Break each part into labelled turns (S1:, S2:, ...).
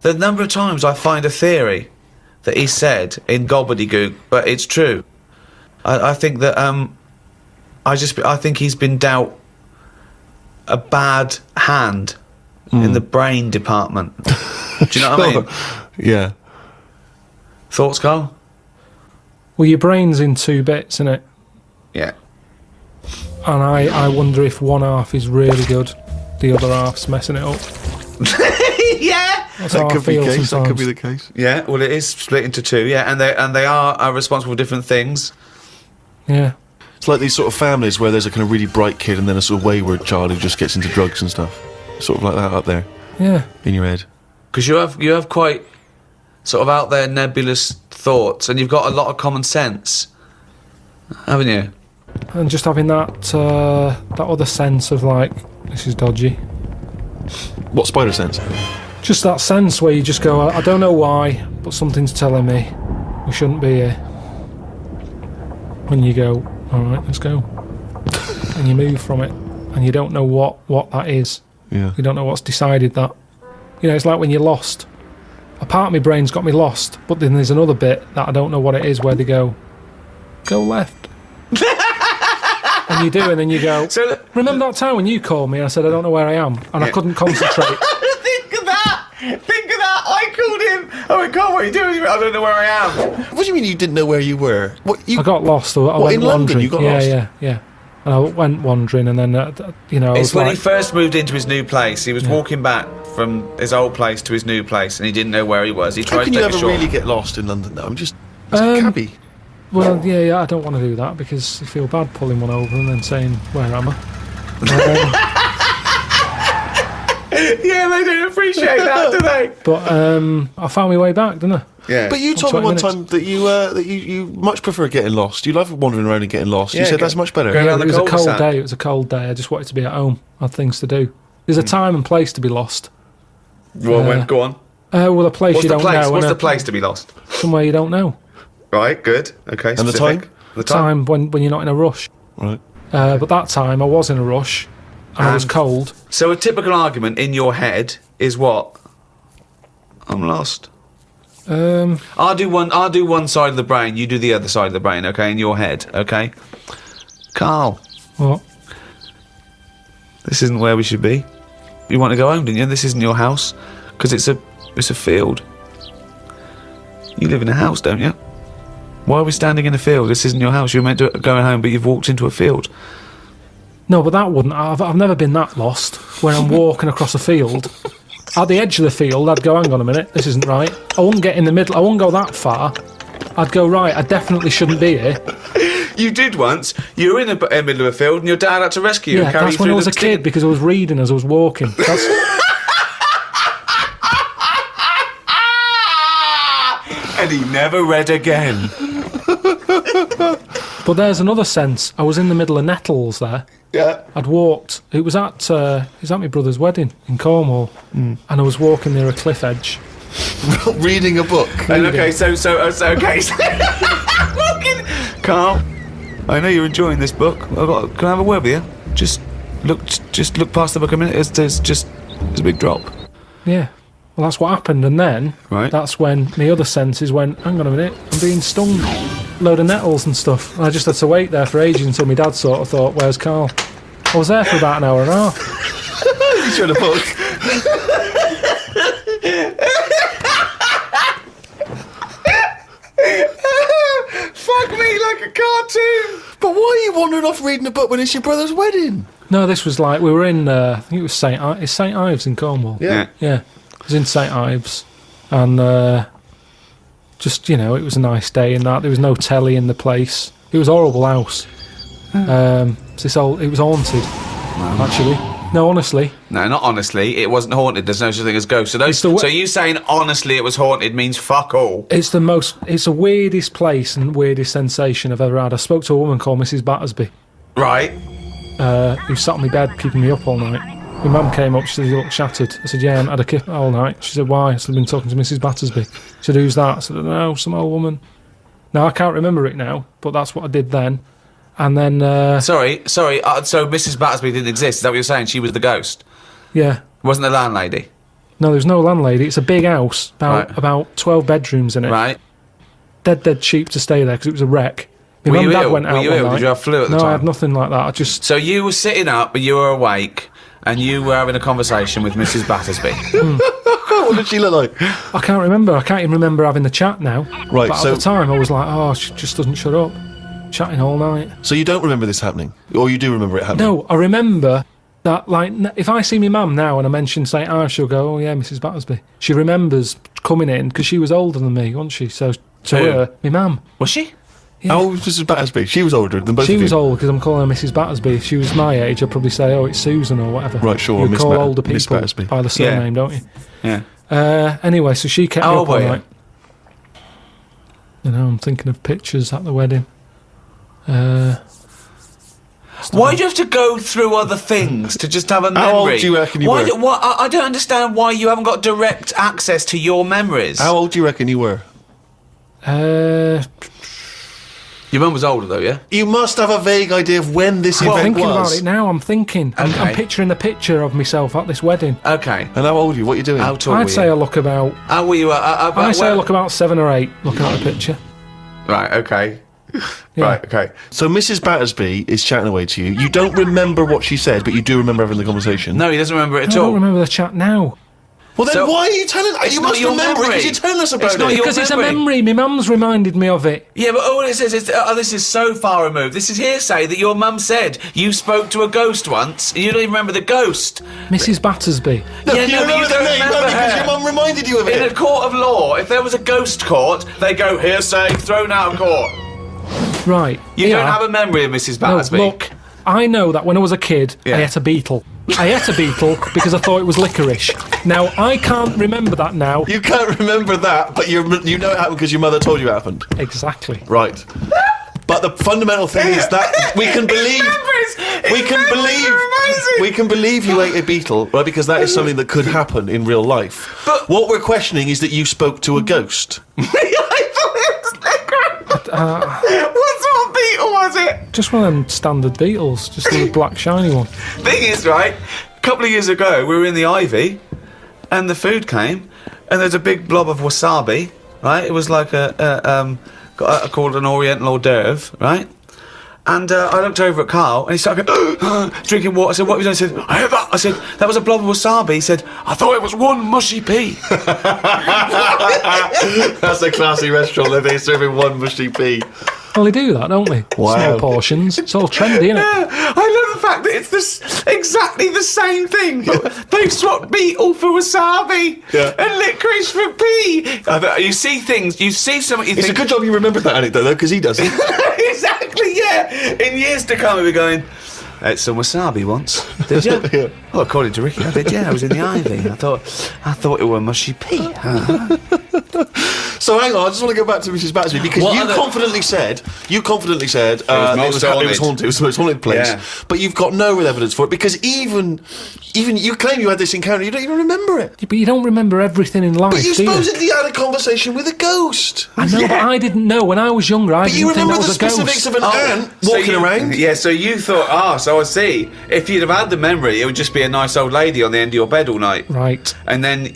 S1: the number of times I find a theory that he said in gobbledygook, but it's true. I think that I think he's been dealt a bad hand in the brain department. Do you know what I mean?
S2: Yeah.
S1: Thoughts, Carl?
S3: Well, your brain's in 2 bits, isn't it?
S1: Yeah.
S3: And I wonder if one half is really good, the other half's messing it up.
S1: Yeah.
S2: That could be the case. That could be the case.
S1: Yeah. Well, it is split into 2. Yeah, and they are responsible for different things.
S3: Yeah.
S2: It's like these sort of families where there's a kind of really bright kid and then a sort of wayward child who just gets into drugs and stuff. Sort of like that up there.
S3: Yeah.
S2: In your head.
S1: Because you have quite sort of out there nebulous thoughts, and you've got a lot of common sense, haven't you?
S3: And just having that other sense of like, this is dodgy.
S2: What spider sense?
S3: Just that sense where you just go, I don't know why, but something's telling me we shouldn't be here. When you go, all right, let's go. And you move from it, and you don't know what that is.
S2: Yeah.
S3: You don't know what's decided that. You know, it's like when you're lost. A part of my brain's got me lost, but then there's another bit that I don't know what it is, where they go left. And you do, and then you go, remember that time when you called me and I said I don't know where I am, and I couldn't concentrate.
S1: Think of that! I called him. I went, Carl, what are you doing? I don't know where I am.
S2: What do you mean you didn't know where you were?
S3: I got lost. I went
S2: in
S3: wandering.
S2: London you got lost?
S3: Yeah. And I went wandering, and then,
S1: It's when he first moved into his new place. He was walking back from his old place to his new place, and he didn't know where he was. He tried
S2: How can
S1: to
S2: you
S1: take a
S2: ever
S1: short.
S2: really get lost in London, though? I'm just... It's a cabbie.
S3: Well, yeah, I don't want to do that, because you feel bad pulling one over and then saying, where am I?
S1: Yeah, they don't appreciate that, do they?
S3: But I found my way back, didn't I?
S1: Yeah.
S2: But you told me
S3: 20
S2: one
S3: minutes.
S2: time that you much prefer getting lost. You love wandering around and getting lost. You
S1: Yeah,
S2: said that's much better.
S1: Going around
S3: It
S1: the
S3: was a cold
S1: cul-de-sac.
S3: day. It was a cold day. I just wanted to be at home. I had things to do. There's a time and place to be lost.
S1: Well, go on.
S3: Well, a place
S1: What's
S3: you
S1: the
S3: don't
S1: place?
S3: know.
S1: What's
S3: and
S1: the place to be lost?
S3: Somewhere you don't know.
S1: Right, good. Okay,
S2: And the
S1: specific.
S2: time?
S1: The time.
S3: Time when you're not in a rush.
S2: Right.
S3: But that time I was in a rush, and I was cold.
S1: So a typical argument in your head is what? I'm lost. I'll do one side of the brain, you do the other side of the brain, okay, in your head, okay? Carl,
S3: What?
S1: this isn't where we should be. You want to go home, didn't you? This isn't your house, because it's a field. You live in a house, don't you? Why are we standing in a field? This isn't your house. You're meant to go home, but you've walked into a field.
S3: No, but that wouldn't. I've never been that lost. When I'm walking across a field, at the edge of the field, I'd go, hang on a minute, this isn't right. I wouldn't get in the middle. I wouldn't go that far. I'd go, right, I definitely shouldn't be here.
S1: You did once. You were in the middle of a field, and your dad had to rescue you.
S3: Yeah,
S1: and carry
S3: that's
S1: you
S3: when I
S1: through
S3: was
S1: the
S3: a kid, because I was reading as I was walking. That's,
S1: And he never read again.
S3: but there's another sense. I was in the middle of nettles there.
S1: Yeah.
S3: I'd walked. It was at my brother's wedding in Cornwall, and I was walking near a cliff edge.
S2: Reading a book.
S1: And okay, so Fucking Carl, I know you're enjoying this book. Can I have a word with you? Just look past the book a minute. There's a big drop.
S3: Yeah. Well, that's what happened, and then that's when my other senses went, hang on a minute, I'm being stung. Load of nettles and stuff. And I just had to wait there for ages until my dad sort of thought, where's Carl? I was there for about an hour and a half.
S2: He's read a book.
S1: Fuck me like a cartoon.
S2: But why are you wandering off reading a book when it's your brother's wedding?
S3: No, this was like, we were in, I think it was St Ives in Cornwall.
S1: Yeah.
S3: Yeah. It was in St Ives. And just, it was a nice day in that. There was no telly in the place. It was a horrible house. It was haunted, actually. No, honestly.
S1: No, not honestly. It wasn't haunted. There's no such thing as ghosts. So you saying honestly it was haunted means fuck all.
S3: It's the weirdest place and weirdest sensation I've ever had. I spoke to a woman called Mrs. Battersby.
S1: Right.
S3: Who sat on my bed keeping me up all night. My mum came up, she said, you look shattered. I said, yeah, I haven't had a kip all night. She said, why? I said, I've been talking to Mrs. Battersby. She said, who's that? I said, no, some old woman. Now, I can't remember it now, but that's what I did then. And then...
S1: Sorry, so Mrs. Battersby didn't exist, is that what you're saying? She was the ghost?
S3: Yeah.
S1: Wasn't the landlady?
S3: No, there's no landlady. It's a big house,
S1: Right.
S3: about 12 bedrooms in it.
S1: Right.
S3: Dead cheap to stay there because it was a wreck. My
S1: Were
S3: mum
S1: you
S3: and dad
S1: ill?
S3: went out
S1: Were you
S3: one
S1: ill?
S3: night.
S1: Did you have flu at the
S3: No,
S1: time?
S3: I had nothing like that. I just...
S1: So you were sitting up, but you were awake, and you were having a conversation with Mrs. Battersby.
S2: What did she look like?
S3: I can't remember. I can't even remember having the chat now.
S2: Right,
S3: But
S2: so-
S3: at the time, I was like, oh, she just doesn't shut up. Chatting all night.
S2: So you don't remember this happening? Or you do remember it happening?
S3: No, I remember that, like, if I see my mum now and I mention St. Ives, she'll go, oh, yeah, Mrs. Battersby. She remembers coming in because she was older than me, wasn't she? So to
S1: Who?
S3: her, my mum.
S1: Was she?
S2: How old was Mrs. Battersby? She was older than both
S3: She
S2: of you.
S3: was old because I'm calling her Mrs. Battersby. If she was my age, I'd probably say, oh, it's Susan or whatever.
S2: Right, sure,
S3: You
S2: Miss
S3: call
S2: Bat-
S3: older
S2: Miss
S3: people
S2: Battersby.
S3: by the surname, don't you?
S1: Yeah.
S3: Anyway, so she kept me
S1: How
S3: up
S1: old
S3: all
S1: were you?
S3: night. You know, I'm thinking of pictures at the wedding.
S1: Why do you have to go through other things to just have a memory?
S2: How old do you reckon you were?
S1: I don't understand why you haven't got direct access to your memories.
S2: How old do you reckon you were?
S1: Your mum was older, though, yeah?
S2: You must have a vague idea of when this
S3: I'm
S2: event
S3: thinking
S2: was.
S3: about it now. I'm thinking. I'm
S1: Okay.
S3: picturing the picture of myself at this wedding.
S1: Okay.
S2: And how old are you? What are you doing?
S1: How tall were
S3: I'd say
S1: you?
S3: I look about.
S1: How were you?
S3: I'd say I look about 7 or 8. Looking at the picture.
S1: Right, okay.
S3: Yeah.
S1: Right, okay.
S2: So Mrs. Battersby is chatting away to you. You don't remember what she said, but you do remember having the conversation.
S1: No, he doesn't remember it
S3: I
S1: at
S3: don't
S1: all.
S3: remember the chat now
S2: Well, then
S1: So-
S2: why are you telling?
S1: It's
S2: You
S1: not
S2: must
S1: your
S2: remember it
S1: memory.
S2: because you're telling us about
S1: It's not
S2: it.
S1: your
S3: because it's a
S1: memory.
S3: memory. My mum's reminded me of it.
S1: Yeah, but all it says is, oh, this is so far removed. This is hearsay that your mum said you spoke to a ghost once, and you don't even remember the ghost.
S3: Mrs. Battersby.
S2: No,
S1: Yeah,
S2: you
S1: no, but
S2: remember
S1: you
S2: the
S1: don't
S2: name
S1: remember
S2: no, because
S1: her.
S2: your mum reminded you of
S1: In a
S2: it.
S1: court of law, if there was a ghost court, they go hearsay, thrown out of court.
S3: Right.
S1: You
S3: yeah.
S1: don't have a memory of Mrs.
S3: No,
S1: Battersby.
S3: look, I know that when I was a kid,
S1: Yeah.
S3: I ate a beetle. I ate a beetle because I thought it was licorice. Now, I can't remember that now.
S2: You can't remember that, but you know it happened because your mother told you it happened.
S3: Exactly.
S2: Right. But the fundamental thing is that we can believe we can believe you ate a beetle, right? Because that is something that could happen in real life.
S1: But-
S2: what we're questioning is that you spoke to a ghost.
S1: I thought it was licorice. What sort of beetle was it?
S3: Just one of them standard beetles, just a little black shiny one.
S1: Thing is, right, a couple of years ago, we were in the Ivy, and the food came, and there's a big blob of wasabi, right? It was like called an Oriental hors d'oeuvre, right? And I looked over at Carl, and he started going, drinking water. I said, what have you done? He said, I heard that. I said, that was a blob of wasabi. He said, I thought it was one mushy pea.
S2: That's a classy restaurant where they're serving one mushy pea.
S3: Well, they do that, don't they?
S2: Wow.
S3: Small portions. It's all trendy, isn't it?
S1: I love the fact that it's exactly the same thing. But they've swapped beetle for wasabi and licorice for pea. You see things, you see something, you
S2: It's a
S1: think...
S2: good job you remembered that anecdote, though, because he doesn't.
S1: Exactly, yeah. In years to come, we'll be going, ate some wasabi once. Did you?
S2: Yeah.
S1: Well, according to Ricky, I did, yeah. I was in the Ivy. I thought it were mushy pea.
S2: So hang on, I just want to go back to Mrs. Battersby because
S1: What
S2: you
S1: other-
S2: confidently said it was
S1: most haunted.
S2: It was the most haunted place.
S1: Yeah.
S2: But you've got no real evidence for it because even you claim you had this encounter, you don't even remember it.
S3: But you don't remember everything in life,
S2: But you
S3: do you?
S2: supposedly had a conversation with a ghost.
S3: I know, but I didn't know. When I was younger, I
S2: But you
S3: didn't think
S2: remember
S3: that
S2: the
S3: was a
S2: specifics
S3: ghost.
S2: of an ant walking around.
S1: Yeah, so you thought, so I see. If you'd have had the memory, it would just be a nice old lady on the end of your bed all night.
S3: Right.
S1: And then...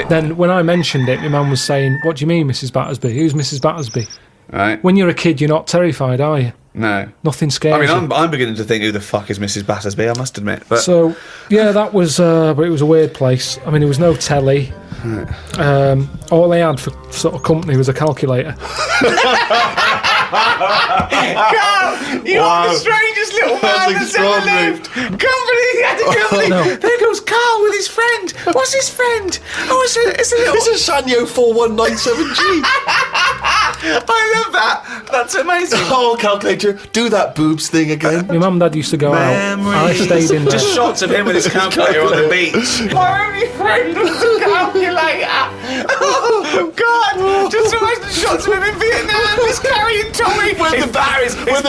S3: Then when I mentioned it, my mum was saying, what do you mean, Mrs. Battersby? Who's Mrs. Battersby?
S1: Right?
S3: When you're a kid, you're not terrified, are you?
S1: No.
S3: Nothing scares
S1: I mean,
S3: you.
S1: I'm beginning to think, who the fuck is Mrs. Battersby, I must admit. But
S3: So, yeah, that was... but it was a weird place. I mean, there was no telly. All they had for sort of company was a calculator.
S1: You are the strangest little man
S2: That's
S1: that's ever
S2: extraordinary.
S1: lived. Company, had a company.
S3: No.
S1: There goes Carl with his friend. What's his friend? Oh, it's a little...
S2: It's a Sanyo 4197G.
S1: I love that. That's amazing.
S2: Oh, calculator, do that boobs thing again.
S3: My mum and dad used to go out. I stayed in there.
S1: Just shots of him with his calculator on the beach. My only friend was the calculator. Oh, God. Just imagine shots of him in Vietnam just carrying Tommy.
S2: When the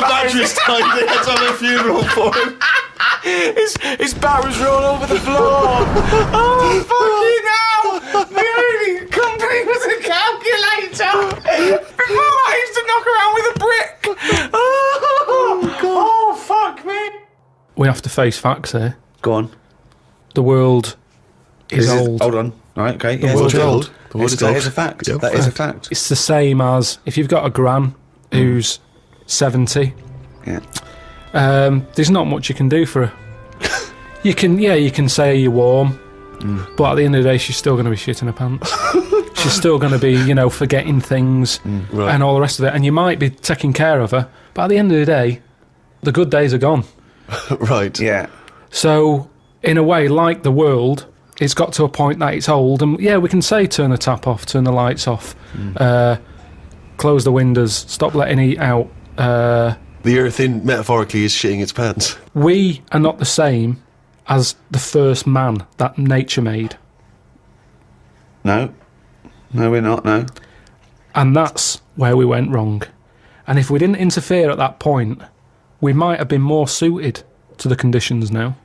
S2: batteries died, they had to have a funeral for him.
S1: His barrels roll over the floor. Oh, fucking hell. The only company was a calculator. Before I used to knock around with a brick. Oh, fuck me.
S3: We have to face facts here.
S1: Go on.
S3: The world is old.
S1: Hold on. Right, okay.
S3: The
S1: Yeah,
S3: world's
S1: it's true.
S3: old.
S2: The world is
S1: That
S2: old.
S1: is a fact.
S2: Yep.
S1: That is a fact.
S3: It's the same as if you've got a gran who's 70.
S1: Yeah.
S3: There's not much you can do for her. You can say you're warm, but at the end of the day, she's still going to be shitting her pants. She's still going to be, forgetting things
S2: Right.
S3: and all the rest of it. And you might be taking care of her, but at the end of the day, the good days are gone.
S2: Right.
S1: Yeah.
S3: So, in a way, like the world, it's got to a point that it's old. And yeah, we can say turn the tap off, turn the lights off, close the windows, stop letting heat out.
S2: The earth, metaphorically, is shitting its pants.
S3: We are not the same as the first man that nature made.
S1: No. No, we're not. No.
S3: And that's where we went wrong. And if we didn't interfere at that point, we might have been more suited to the conditions now.